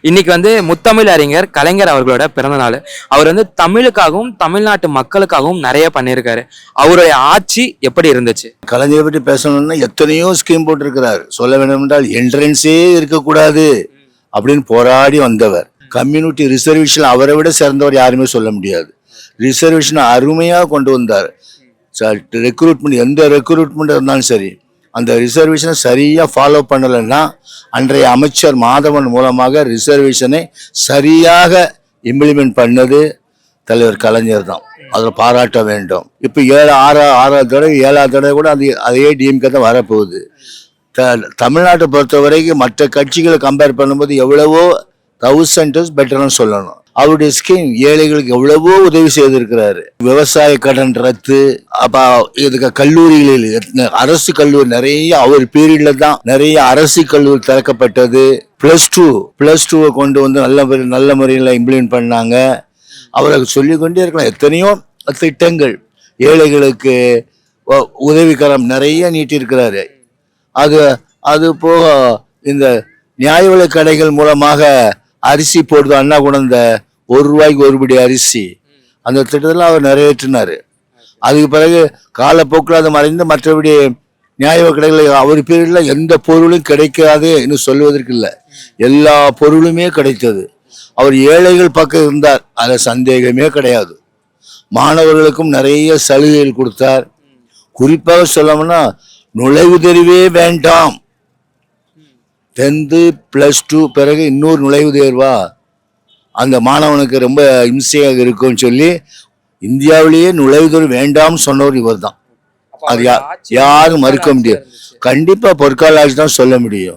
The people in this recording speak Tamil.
இன்னைக்கு வந்து முத்தமிழ் அறிஞர் கலைஞர் அவர்களோட பிறந்த நாள். அவர் வந்து தமிழுக்காகவும் தமிழ்நாட்டு மக்களுக்காகவும் நிறைய பண்ணியிருக்காரு. அவருடைய ஆட்சி எப்படி இருந்துச்சு? கலைஞரை பற்றி பேசணும்னா எத்தனையோ ஸ்கீம் போட்டிருக்கிறார். சொல்ல வேண்டும் என்றால் என்ட்ரன்ஸே இருக்கக்கூடாது அப்படின்னு போராடி வந்தவர். கம்யூனிட்டி ரிசர்வேஷன் அவரை விட சிறந்தவர் யாருமே சொல்ல முடியாது. ரிசர்வேஷனை அருமையாக கொண்டு வந்தார். ரெக்ரூட்மெண்ட் எந்த ரெக்ரூட்மெண்ட் இருந்தாலும் சரி, அந்த ரிசர்வேஷனை சரியாக ஃபாலோ பண்ணலைன்னா அன்றைய அமைச்சர் மாதவன் மூலமாக ரிசர்வேஷனை சரியாக இம்ப்ளிமெண்ட் பண்ணது தலைவர் கலைஞர் தான். அதில் பாராட்ட வேண்டும். இப்போ ஆறாவது தடவை 7வது தடவை கூட அதே டிஎம்கே தான் வரப்போகுது. தமிழ்நாட்டை பொறுத்த வரைக்கும் மற்ற கட்சிகளை கம்பேர் பண்ணும்போது எவ்வளவோ 1000 பெட்டர்னு சொல்லணும். அவருடைய ஸ்கீம் ஏழைகளுக்கு எவ்வளவோ உதவி செய்திருக்கிறாரு. விவசாய கடன் ரத்து, அப்ப இதுக்கு கல்லூரிகளில் அரசு கல்லூரி நிறைய அவர் பீரியட்ல தான் நிறைய அரசு கல்லூரி திறக்கப்பட்டது. +2 கொண்டு வந்து நல்ல முறையில் இம்ப்ளிமெண்ட் பண்ணாங்க. அவருக்கு சொல்லிக்கொண்டே இருக்கலாம். எத்தனையோ திட்டங்கள் ஏழைகளுக்கு உதவிக்கரம் நிறைய நீட்டிருக்கிறாரு. அது போக இந்த நியாய விலை கடைகள் மூலமாக அரிசி போடுறது. அண்ணா கொண்டு வந்த ₹1 ஒரு படி அரிசி, அந்த திட்டத்தில் அவர் நிறைவேற்றினார். அதுக்கு பிறகு காலப்போக்கில் அது மறைந்து மற்றபடி நியாய விலை கடைகள் அவர் பேரில் எந்த பொருளும் கிடைக்காது என்று சொல்வதற்கு இல்லை, எல்லா பொருளுமே கிடைத்தது. அவர் ஏழைகள் பக்கம் இருந்தார், அதில் சந்தேகமே கிடையாது. மாணவர்களுக்கும் நிறைய சலுகைகள் கொடுத்தார். குறிப்பாக சொல்லணும்னா நுழைவு தேர்வே வேண்டாம், 10th +2 பிறகு இன்னொரு நுழைவுத் தேர்வா அந்த மாணவனுக்கு ரொம்ப இம்சையாக இருக்கும்னு சொல்லி இந்தியாவிலேயே நுழைவுத் தேர்வு வேண்டாம்னு சொன்னவர் இவர் தான். அது யாரும் மறுக்க முடியாது. கண்டிப்பா பொற்கால ஆட்சி தான் சொல்ல முடியும்.